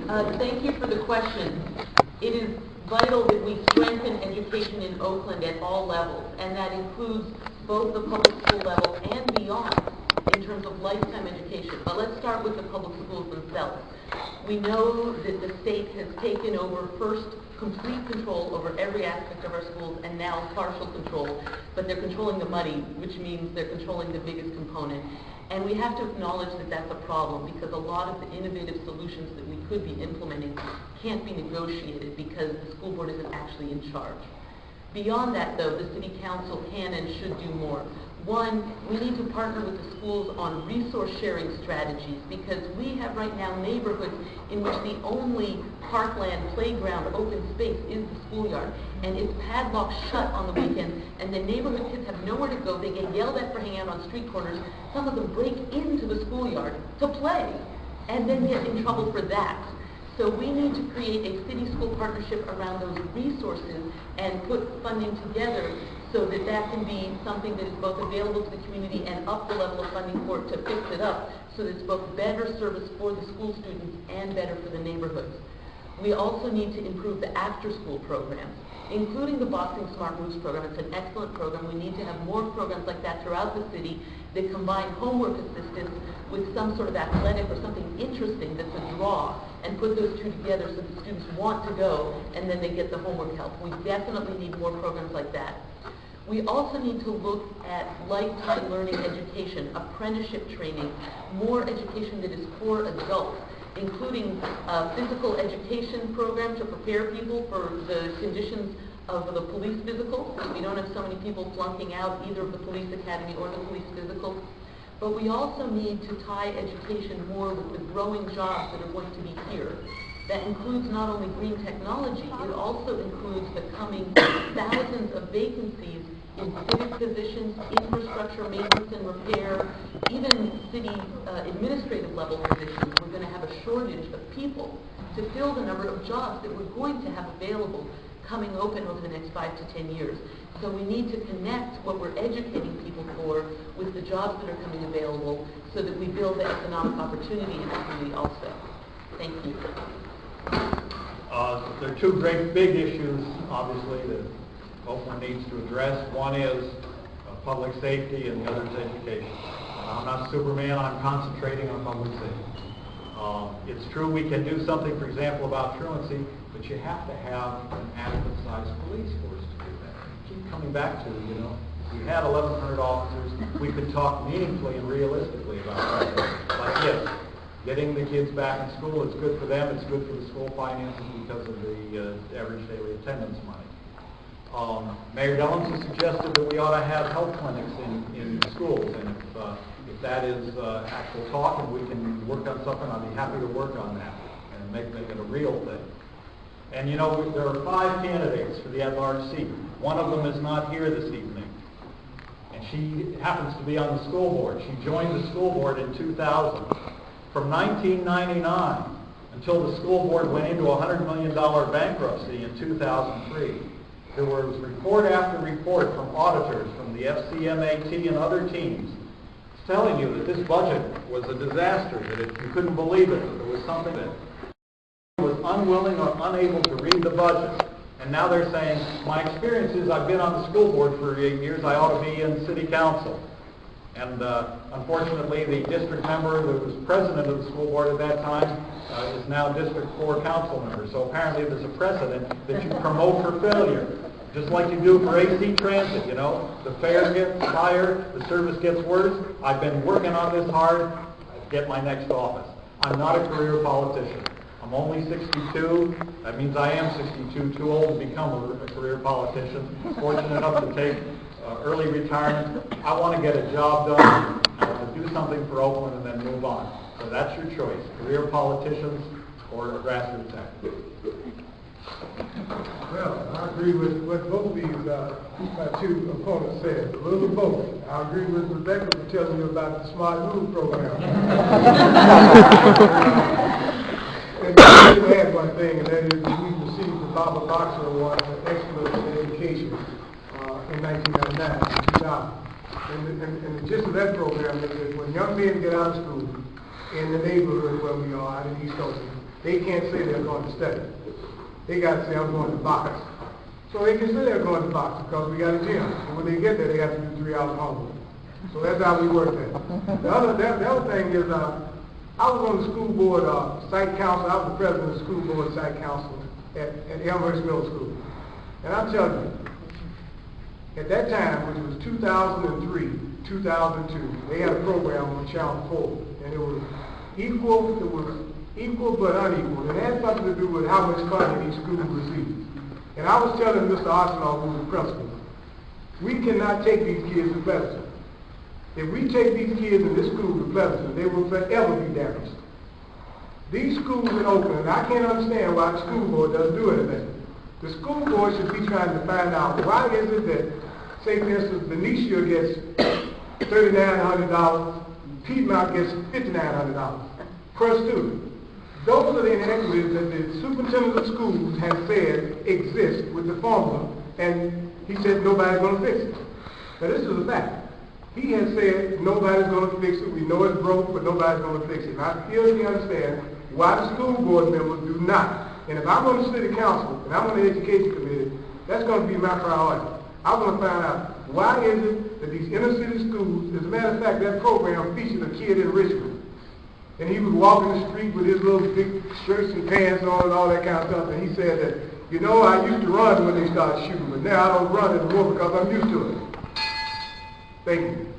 Thank you for the question. It is vital that we strengthen education in Oakland at all levels, and that includes both the public school level and beyond in terms of lifetime education. But let's start with the public schools themselves. We know that the state has taken over first complete control over every aspect of our schools and now partial control, but they're controlling the money, which means they're controlling the biggest component. And we have to acknowledge that that's a problem because a lot of the innovative solutions that we could be implementing can't be negotiated because the school board isn't actually in charge. Beyond that, though, the city council can and should do more. One, we need to partner with the schools on resource sharing strategies because we have right now neighborhoods in which the only parkland, playground, open space is the schoolyard, and it's padlocked shut on the weekend, and the neighborhood kids have nowhere to go. They get yelled at for hanging out on street corners. Some of them break into the schoolyard to play, and then get in trouble for that. So we need to create a city-school partnership around those resources and put funding together so that that can be something that is both available to the community and up the level of funding for it to fix it up so that it's both better service for the school students and better for the neighborhoods. We also need to improve the after-school programs, including the Boxing Smart Moves program. It's an excellent program. We need to have more programs like that throughout the city that combine homework assistance with some sort of athletic or something interesting that's a draw, and put those two together so the students want to go and then they get the homework help. We definitely need more programs like that. We also need to look at lifetime learning education, apprenticeship training, more education that is for adults, including physical education program to prepare people for the conditions of the police physical. We don't have so many people flunking out either of the police academy or the police physical. But we also need to tie education more with the growing jobs that are going to be here. That includes not only green technology, it also includes the coming thousands of vacancies in civic positions, infrastructure, maintenance and repair, even city administrative level positions. We're going to have a shortage of people to fill the number of jobs that we're going to have available coming open over the next 5 to 10 years. So we need to connect what we're educating people for with the jobs that are coming available so that we build the economic opportunity in the community also. Thank you. There are two great big issues, obviously, that Oakland needs to address. One is public safety and the other is education. I'm not Superman, I'm concentrating on public safety. It's true we can do something, for example, about truancy, but you have to have an adequate-sized police force to do that. Keep coming back to, if we had 1,100 officers, we could talk meaningfully and realistically about that. Like this, getting the kids back in school, it's good for them, it's good for the school finances because of the average daily attendance money. Mayor Dellums has suggested that we ought to have health clinics in schools, and if that is actual talk and we can work on something, I'd be happy to work on that and make it a real thing. And there are 5 candidates for the at-large seat. One of them is not here this evening, and she happens to be on the school board. She joined the school board in 2000. From 1999 until the school board went into a $100 million bankruptcy in 2003, there was report after report from auditors from the FCMAT and other teams telling you that this budget was a disaster, that you couldn't believe it. It was something that was unwilling or unable to read the budget. And now they're saying, my experience is I've been on the school board for 8 years, I ought to be in city council. And unfortunately, the district member that was president of the school board at that time is now District 4 council member. So apparently there's a precedent that you promote for failure. Just like you do for AC Transit, the fare gets higher, the service gets worse. I've been working on this hard, get my next office. I'm not a career politician. I'm only 62. That means I am 62, too old to become a career politician. Fortunate enough to take early retirement. I want to get a job done. I want to do something for Oakland and then move on. So that's your choice, career politicians or a grassroots actor. Well, I agree with what both these my two opponents said. A little of both. I agree with Rebecca for telling you about the Smart Move program. And I need to add one thing, and that is we received the Barbara Boxer Award for excellence in education in 1999, 2000. And the gist of that program is that when young men get out of school in the neighborhood where we are out in East Oakland, they can't say they're going to study. They got to say, I'm going to box. So they can say they're going to box because we got a gym. And when they get there, they have to do 3 hours of homework. So that's how we work that. The other thing is, I was on the school board site council. I was the president of the school board site council at Elmhurst Middle School. And I'll tell you, at that time, which was 2003, 2002, they had a program on Channel 4, and it was equal but unequal. And it had something to do with how much funding each school received. And I was telling Mr. Arsenault, who was the principal, we cannot take these kids to Pleasanton. If we take these kids in this school to Pleasanton, they will forever be damaged. These schools in Oakland, and I can't understand why the school board doesn't do anything. The school board should be trying to find out why is it that, say for instance, Benicia gets $3,900, Piedmont gets $5,900 per student. Those are the inequities that the superintendent of schools has said exist with the formula, and he said nobody's going to fix it. Now this is a fact. He has said nobody's going to fix it. We know it's broke, but nobody's going to fix it. And I clearly understand why the school board members do not. And if I'm on the city council and I'm on the education committee, that's going to be my priority. I want to find out why is it that these inner city schools, as a matter of fact, that program featured a kid in Richmond. And he was walking the street with his little big shirts and pants on and all that kind of stuff. And he said that, you know, I used to run when they started shooting, but now I don't run anymore because I'm used to it. Thank you.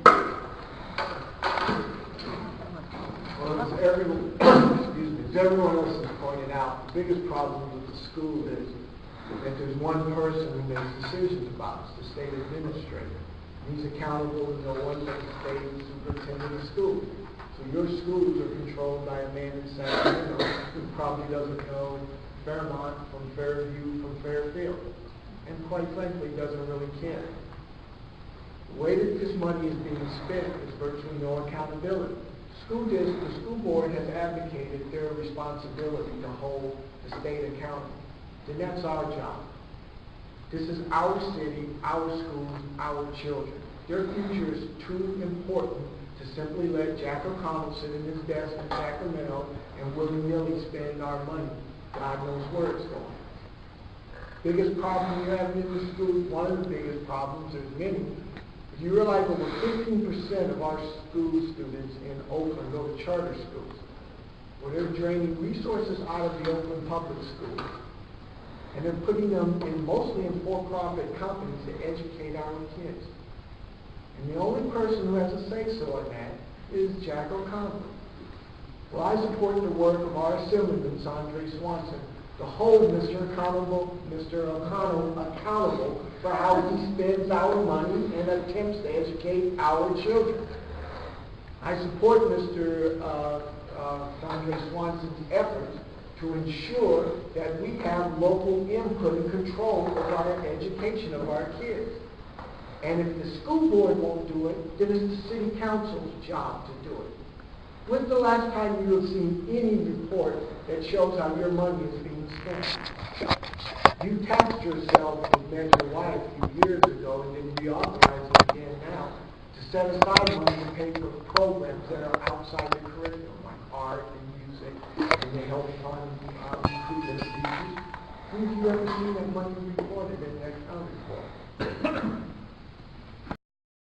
Well, as everyone else has pointed out, the biggest problem with the school is that there's one person who makes decisions about it, the state administrator. He's accountable to no one but the state superintendent of schools. So your schools are controlled by a man in Sacramento who probably doesn't know Fairmont from Fairview from Fairfield, and quite frankly doesn't really care. The way that this money is being spent is virtually no accountability. The school board has advocated their responsibility to hold the state accountable. Then that's our job. This is our city, our schools, our children. Their future is too important to simply let Jack O'Connell sit in his desk in Sacramento and willy-nilly spend our money. God knows where it's going. Biggest problem you have in the schools, one of the biggest problems, there's many. If you realize over 15% of our school students in Oakland go to charter schools, where they're draining resources out of the Oakland public schools, and they're putting them in mostly in for-profit companies to educate our kids. And the only person who has a say-so in that is Jack O'Connell. Well, I support the work of our Assemblyman, Andre Swanson, to hold Mr. O'Connell accountable for how he spends our money and attempts to educate our children. I support Mr. Andre Swanson's efforts to ensure that we have local input and control of our education of our kids. And if the school board won't do it, then it's the city council's job to do it. When's the last time you have seen any report that shows how your money is being spent? You taxed yourself with Measure Y a few years ago and then reauthorized it again now to set aside money to pay for programs that are outside the curriculum, like art and music, and they help fund recruitment of teachers. When have you ever seen that money reported in that county report?